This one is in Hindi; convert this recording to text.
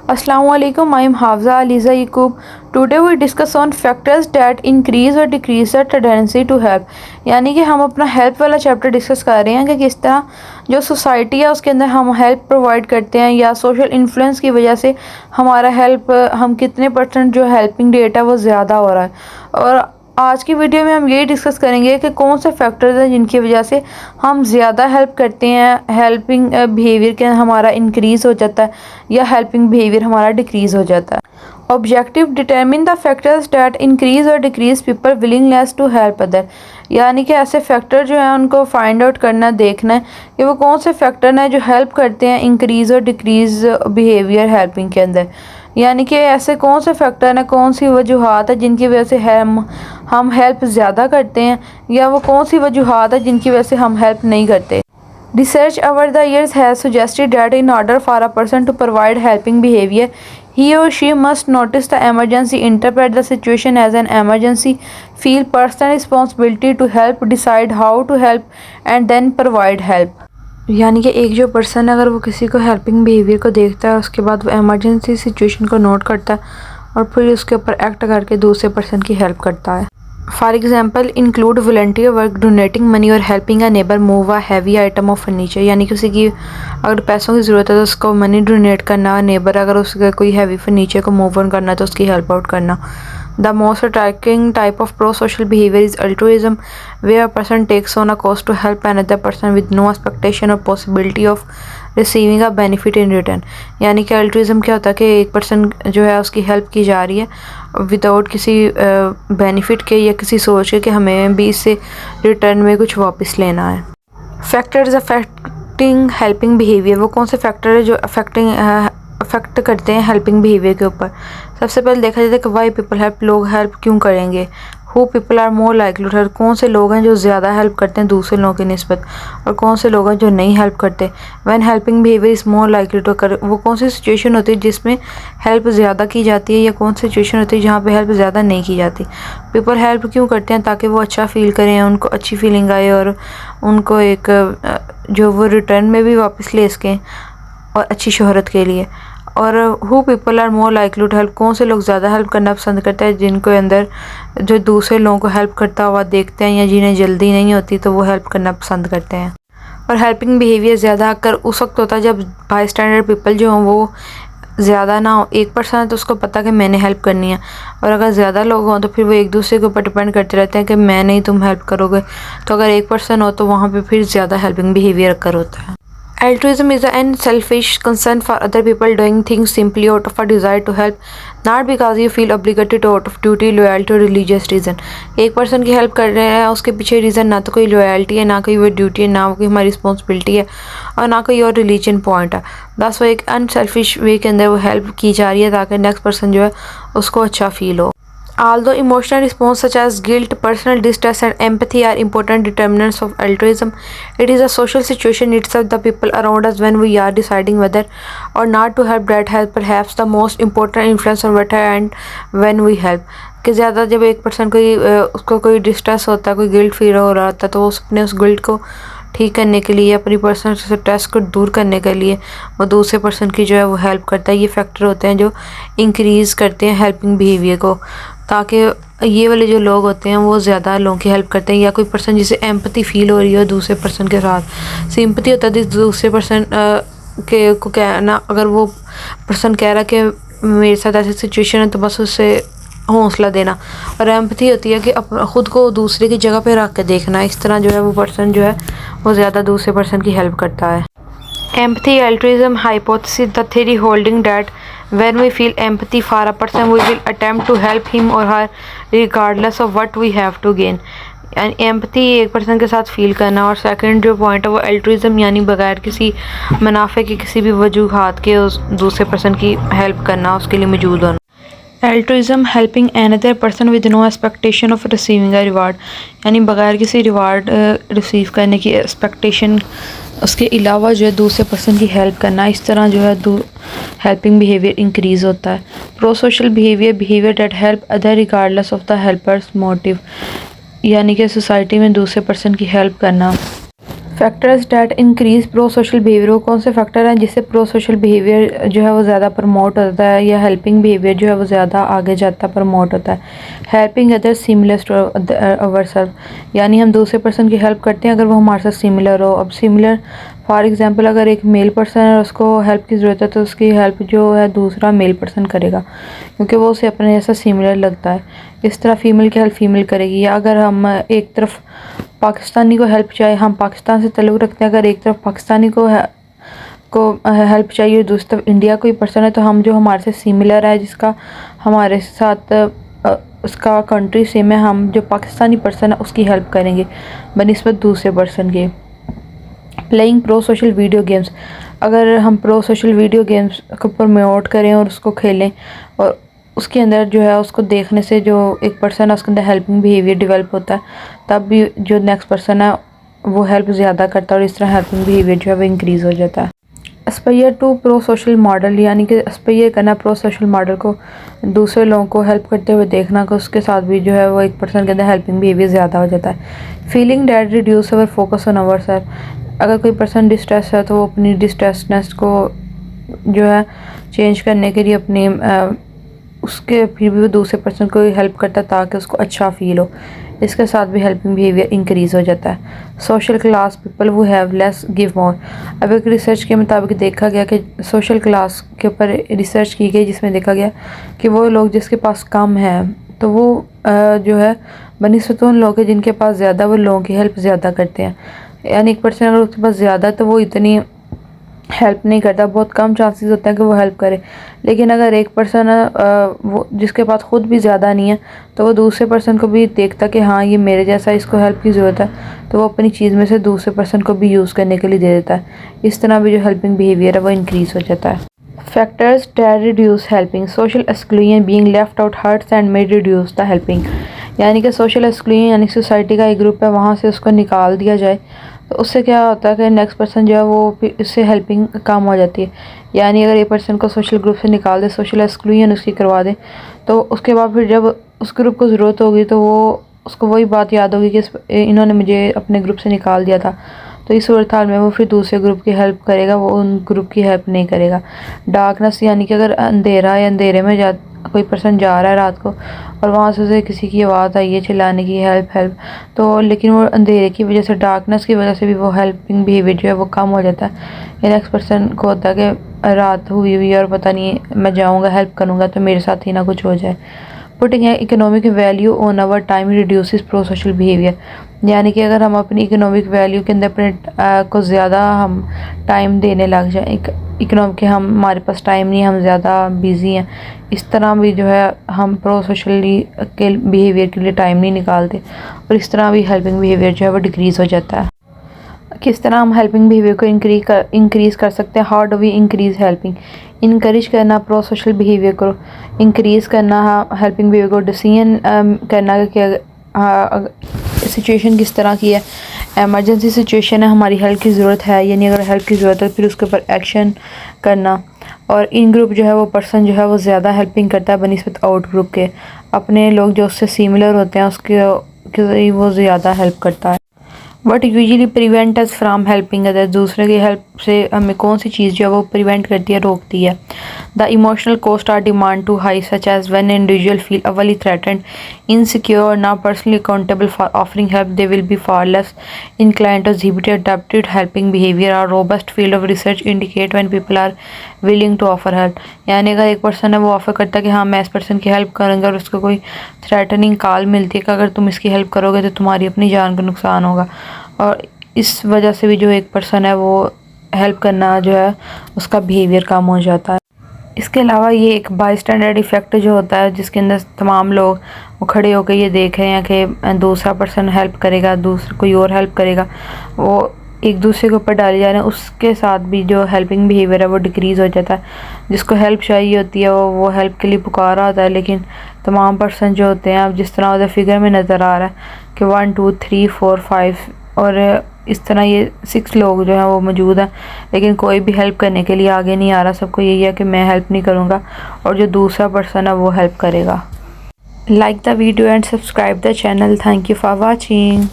Assalamu alaikum. I am Hafza Aliza Yaqub. Today we discuss on factors that increase or decrease the tendency to help. यानी कि हम अपना हेल्प वाला चैप्टर डिस्कस कर रहे हैं कि किस तरह जो सोसाइटी है उसके अंदर हम हेल्प प्रोवाइड करते हैं या सोशल इन्फ्लुएंस की वजह से हमारा हेल्प हम कितने परसेंट जो हेल्पिंग रेट है वो ज़्यादा हो रहा है। और आज की वीडियो में हम यही डिस्कस करेंगे कि कौन से फैक्टर्स हैं जिनकी वजह से हम ज़्यादा हेल्प करते हैं, हेल्पिंग बिहेवियर के हमारा इंक्रीज़ हो जाता है या हेल्पिंग बिहेवियर हमारा डिक्रीज़ हो जाता है। Objective determine the factors that increase और decrease people willingness to help other, यानी कि ऐसे फैक्टर जो हैं उनको फाइंड आउट करना, देखना है कि वो कौन से फैक्टर हैं जो हेल्प करते हैं इंक्रीज़ और डिक्रीज़ बिहेवियर हेल्पिंग के अंदर। यानी कि ऐसे कौन से फैक्टर हैं, कौन सी वजूहात है जिनकी वजह से हम हेल्प ज़्यादा करते हैं या वो कौन सी वजूहात है जिनकी वजह से हम हेल्प नहीं करते। Research over the years has suggested that in order for a person to provide helping behavior, he or she must notice the emergency, interpret the situation as an emergency, feel personal responsibility to help, decide how to help, and then provide help. यानी कि एक जो पर्सन अगर वो किसी को हेल्पिंग बिहेवियर को देखता है उसके बाद वो एमरजेंसी सिचुएशन को नोट करता है और फिर उसके ऊपर एक्ट करके दूसरे पर्सन की हेल्प करता है। For example include volunteer work, donating money और helping a neighbour move a heavy item of furniture, यानी किसी की अगर पैसों की ज़रूरत है तो उसको मनी डोनेट करना, नेबर अगर उसका कोई हैवी फर्नीचर को मूव ऑन करना तो उसकी हेल्प आउट करना। The most striking type of pro-social behavior is altruism, where a person takes on a cost to help another person with no expectation or possibility of receiving a benefit in return. यानी कि altruism क्या होता है कि एक पर्सन जो है उसकी हेल्प की जा रही है विदाउट किसी बेनिफिट के या किसी सोच के कि हमें भी इससे रिटर्न में कुछ वापस लेना है। फैक्टर्स अफेक्टिंग हेल्पिंग बिहेवियर, वो कौन से फैक्टर है जो अफेक्ट करते हैं हेल्पिंग बिहेवियर के ऊपर। सबसे पहले देखा जाता है कि वाई पीपल हेल्प, लोग हेल्प क्यों करेंगे। Who people are more likely to help, कौन से लोग हैं जो ज़्यादा हेल्प करते हैं दूसरे लोगों की निस्बत और कौन से लोग हैं जो नहीं हेल्प करते। When helping behaviour is more likely to कर, वो कौन सी सिचुएशन होती है जिसमें हेल्प ज़्यादा की जाती है या कौन सी सिचुएशन होती है जहाँ पे हेल्प ज़्यादा नहीं की जाती। पीपल हेल्प क्यों करते हैं, ताकि वो अच्छा फील करें, उनको अच्छी फीलिंग आए और उनको एक जो वो रिटर्न में भी वापस ले सकें और अच्छी शोहरत के लिए। और who people are more likely to help, कौन से लोग ज़्यादा हेल्प करना पसंद करते हैं, जिनको अंदर जो दूसरे लोगों को हेल्प करता हुआ देखते हैं या जिन्हें जल्दी नहीं होती तो वो हेल्प करना पसंद करते हैं। और हेल्पिंग बिहेवियर ज़्यादा अक्सर उस वक्त होता है जब बाई स्टैंडर्ड पीपल जो हों वो ज़्यादा ना हो। एक पर्सन है तो उसको पता कि मैंने हेल्प करनी है, और अगर ज़्यादा लोग हों तो फिर वो एक दूसरे के ऊपर डिपेंड करते रहते हैं कि मैं नहीं तुम हेल्प करोगे। तो अगर एक पर्सन हो तो वहाँ पे फिर ज़्यादा हेल्पिंग बिहेवियर अक्सर होता है। Altruism is an unselfish concern for other people, doing things simply out of a desire to help, not because you feel obligated to out of duty, loyalty or religious reason. एक पर्सन की हेल्प कर रहे हैं उसके पीछे रीज़न ना तो कोई लॉयल्टी है, ना कोई वो ड्यूटी है, ना कोई हमारी रिस्पॉन्सिबिलिटी है और ना कोई और रिलीजन पॉइंट है। बस वो एक अनसेल्फिश वे के अंदर वो हेल्प की जा रही है ताकि नेक्स्ट पर्सन जो है उसको अच्छा फील हो। Although emotional response such as guilt, personal distress and empathy are important determinants of altruism, it is a social situation itself, the people around us when we are deciding whether or not to help, that has perhaps the most important influence on whether and when we help. कि ज़्यादा जब एक पर्सन कोई उसको कोई डिस्ट्रेस होता है, कोई गिल्ट फील हो रहा होता है तो वो अपने उस गिल्ट को ठीक करने के लिए, अपनी पर्सनल स्ट्रेस को दूर करने के लिए वो दूसरे पर्सन की जो है वो हेल्प करता है। ये फैक्टर होते हैं जो इंक्रीज़ करते हैं हेल्पिंग बिहेवियर को, ताकि ये वाले जो लोग होते हैं वो ज़्यादा लोगों की हेल्प करते हैं। या कोई पर्सन जिसे एम्पैथी फील हो रही है दूसरे पर्सन के साथ, सिंपैथी होता है दूसरे पर्सन के को कहना, अगर वो पर्सन कह रहा है कि मेरे साथ ऐसी सिचुएशन है तो बस उससे हौसला देना। और एम्पैथी होती है कि ख़ुद को दूसरे की जगह पे रख के देखना। इस तरह जो है वो पर्सन जो है वो ज़्यादा दूसरे पर्सन की हेल्प करता है। Empathy altruism hypothesis, the theory holding that when we feel empathy for a person we will attempt to help him or her regardless of what we have to gain। यानी एम्पैथी एक पर्सन के साथ फील करना, और सेकंड जो पॉइंट है वो altruism यानी बगैर किसी मुनाफे के किसी भी वजूहात के उस दूसरे पर्सन की हेल्प करना, उसके लिए मौजूद होना। Altruism helping another person with no expectation of receiving a reward, यानी बगैर किसी रिवार्ड रिसीव करने की एक्सपेक्टेशन उसके अलावा जो है दूसरे पर्सन की हेल्प करना। इस तरह जो है हेल्पिंग बिहेवियर इंक्रीज़ होता है। Pro social behaviour that help other regardless of the helpers motive, यानी कि सोसाइटी में दूसरे पर्सन की हेल्प करना factors that increase pro social behaviour, वो कौन से फैक्टर हैं जिससे प्रो सोशल बिहेवियर जो है वो ज़्यादा प्रमोट होता है या हेल्पिंग बिहेवियर जो है वो ज़्यादा आगे जाता प्रमोट होता है। Helping other similar to our self, यानी हम दूसरे पर्सन की हेल्प करते हैं अगर वो हमारे साथ सिमिलर हो। अब सिमिलर फॉर एग्जांपल अगर एक मेल पर्सन है और उसको हेल्प की ज़रूरत है तो उसकी हेल्प जो है दूसरा मेल पर्सन करेगा क्योंकि वो उसे अपने जैसा सिमिलर लगता है। इस तरह फीमेल की हेल्प फीमेल करेगी। या अगर हम एक तरफ पाकिस्तानी को हेल्प चाहिए, हम पाकिस्तान से ताल्लुक़ रखते हैं, अगर एक तरफ पाकिस्तानी को हेल्प चाहिए दूसरी तरफ इंडिया कोई पर्सन है तो हम जो हमारे से सिमिलर है जिसका हमारे साथ उसका कंट्री सेम है, हम जो पाकिस्तानी पर्सन है उसकी हेल्प करेंगे बनिस्बत दूसरे पर्सन के। Playing pro social video games, अगर हम प्रो सोशल वीडियो गेम्स को प्रमोट करें और उसको खेलें और उसके अंदर जो है उसको देखने से जो एक पर्सन है उसके अंदर हेल्पिंग बिहेवियर डेवलप होता है, तब भी जो नेक्स्ट पर्सन है वो हेल्प ज़्यादा करता है और इस तरह हेल्पिंग बिहेवियर जो है वो इंक्रीज़ हो जाता है। Aspire to pro social model, यानी कि एस्पायर करना प्रो सोशल मॉडल को, दूसरे लोगों को हेल्प करते हुए देखना कि उसके साथ भी जो है वो एक पर्सन के अंदर हेल्पिंग बिहेवियर ज़्यादा हो जाता है। Feeling that reduce our focus on our self, अगर कोई पर्सन डिस्ट्रेस है तो वो अपनी डिस्ट्रेसनेस को जो है चेंज करने के लिए अपनी उसके फिर भी वो दूसरे पर्सन को हेल्प करता है ताकि उसको अच्छा फील हो, इसके साथ भी हेल्पिंग बिहेवियर इंक्रीज़ हो जाता है। सोशल क्लास पीपल वो हैव लेस गिव मोर, अब एक रिसर्च के मुताबिक देखा गया कि सोशल क्लास के ऊपर रिसर्च की गई जिसमें देखा गया कि वो लोग जिसके पास कम है तो वो जो है बनिस्बत उन लोग हैं जिनके पास ज़्यादा वो लोगों की हेल्प ज़्यादा करते हैं। यानी एक पर्सन अगर उसके पास ज़्यादा तो वो इतनी हेल्प नहीं करता, बहुत कम चांसेस होते हैं कि वो हेल्प करे। लेकिन अगर एक पर्सन वो जिसके पास ख़ुद भी ज़्यादा नहीं है तो वो दूसरे पर्सन को भी देखता कि हाँ ये मेरे जैसा, इसको हेल्प की ज़रूरत है, तो वो अपनी चीज़ में से दूसरे पर्सन को भी यूज़ करने के लिए दे देता है। इस तरह भी जो हेल्पिंग बिहेवियर है वो इंक्रीज़ हो जाता है। Factors that reduce helping, social exclusion being left out hertz and may reduce the helping, यानी कि सोशल एक्सक्लूजन यानी सोसाइटी का एक ग्रुप है वहाँ से उसको निकाल दिया जाए तो उससे क्या होता है कि नेक्स्ट पर्सन जो है वो इससे हेल्पिंग कम हो जाती है। यानी अगर एक पर्सन को सोशल ग्रुप से निकाल दे, सोशल एक्सक्लूजन उसकी करवा दे, तो उसके बाद फिर जब उस ग्रुप को ज़रूरत होगी तो वो उसको वही बात याद होगी कि इन्होंने मुझे अपने ग्रुप से निकाल दिया था, तो इस सूरत हाल में वो फिर दूसरे ग्रुप की हेल्प करेगा, वो उन ग्रुप की हेल्प नहीं करेगा। डार्कनेस, यानी कि अगर अंधेरा है, अंधेरे में कोई पर्सन जा रहा है रात को और वहाँ से उसे किसी की आवाज़ आई है चिल्लाने की हेल्प हेल्प, तो लेकिन वो अंधेरे की वजह से, डार्कनेस की वजह से भी वो हेल्पिंग बिहेवियर जो है वो कम हो जाता है। या नेक्स्ट पर्सन को होता है कि रात हुई हुई और पता नहीं मैं जाऊँगा हेल्प करूँगा तो मेरे साथ ही ना कुछ हो जाए। Putting economic value on our time reduces pro social behaviour, यानी कि अगर हम अपनी इकोनॉमिक वैल्यू के अंदर अपने को ज़्यादा हम टाइम देने लग जाए, इकोनॉमिक के हमारे पास टाइम नहीं, हम ज़्यादा बिज़ी हैं, इस तरह भी जो है हम प्रो सोशली के बिहेवियर के लिए टाइम नहीं निकालते और इस तरह भी हेल्पिंग बिहेवियर जो है वो डिक्रीज़ हो जाता है। किस तरह हम हेल्पिंग बिहेवियर को इंक्रीज़ कर सकते हैं? How do we increase helping? Encourage करना प्रो सोशल बिहेवियर को, इंक्रीज़ करना हेल्पिंग बिहेवियर को, डिसीजन करना कि सिचुएशन किस तरह की है, एमरजेंसी सिचुएशन है, हमारी हेल्प की ज़रूरत है, यानी अगर हेल्प की ज़रूरत है फिर उसके ऊपर एक्शन करना। और इन ग्रुप जो है वो पर्सन जो है वो ज़्यादा हेल्पिंग करता है बनिस्बत आउट ग्रुप के, अपने लोग जो उससे सिमिलर होते हैं उसके वो ज़्यादा हेल्प करता है। What usually prevent us from helping other, दूसरे की हेल्प से हमें कौन सी चीज़ जो है वो प्रिवेंट करती है, रोकती है? The emotional coast are demand to high such as when individual feel अवली threatened, insecure, ना personally accountable for offering help, they will be far less inclined to exhibit adapted helping behavior। और robust field of research indicate when people are willing to offer help, यानी अगर एक पर्सन है वो ऑफ़र करता है कि हाँ मैं इस पर्सन की हेल्प करूँगा और उसको कोई थ्रेटनिंग कॉल मिलती है कि अगर तुम इसकी हेल्प करोगे तो तुम्हारी अपनी जान का नुकसान होगा, और इस वजह से भी जो एक पर्सन है वो हेल्प करना जो है उसका बिहेवियर कम हो जाता है। इसके अलावा ये एक बाईस्टैंडर्ड इफ़ेक्ट जो होता है जिसके अंदर तमाम लोग वो खड़े होकर ये देख रहे हैं कि दूसरा पर्सन हेल्प करेगा, दूसरा कोई और हेल्प करेगा, वो एक दूसरे के ऊपर डाले जा रहे हैं, उसके साथ भी जो हेल्पिंग बिहेवियर है वो डिक्रीज़ हो जाता है। जिसको हेल्प चाहिए होती है वो हेल्प के लिए पुकारा होता है, लेकिन तमाम पर्सन जो होते हैं, अब जिस तरह उधर फिगर में नज़र आ रहा है कि 1 2 3 4 5 और इस तरह ये 6 लोग जो हैं वो मौजूद हैं, लेकिन कोई भी हेल्प करने के लिए आगे नहीं आ रहा। सबको यही है कि मैं हेल्प नहीं करूँगा और जो दूसरा पर्सन है वो हेल्प करेगा। Like the video and subscribe the channel. Thank you for watching.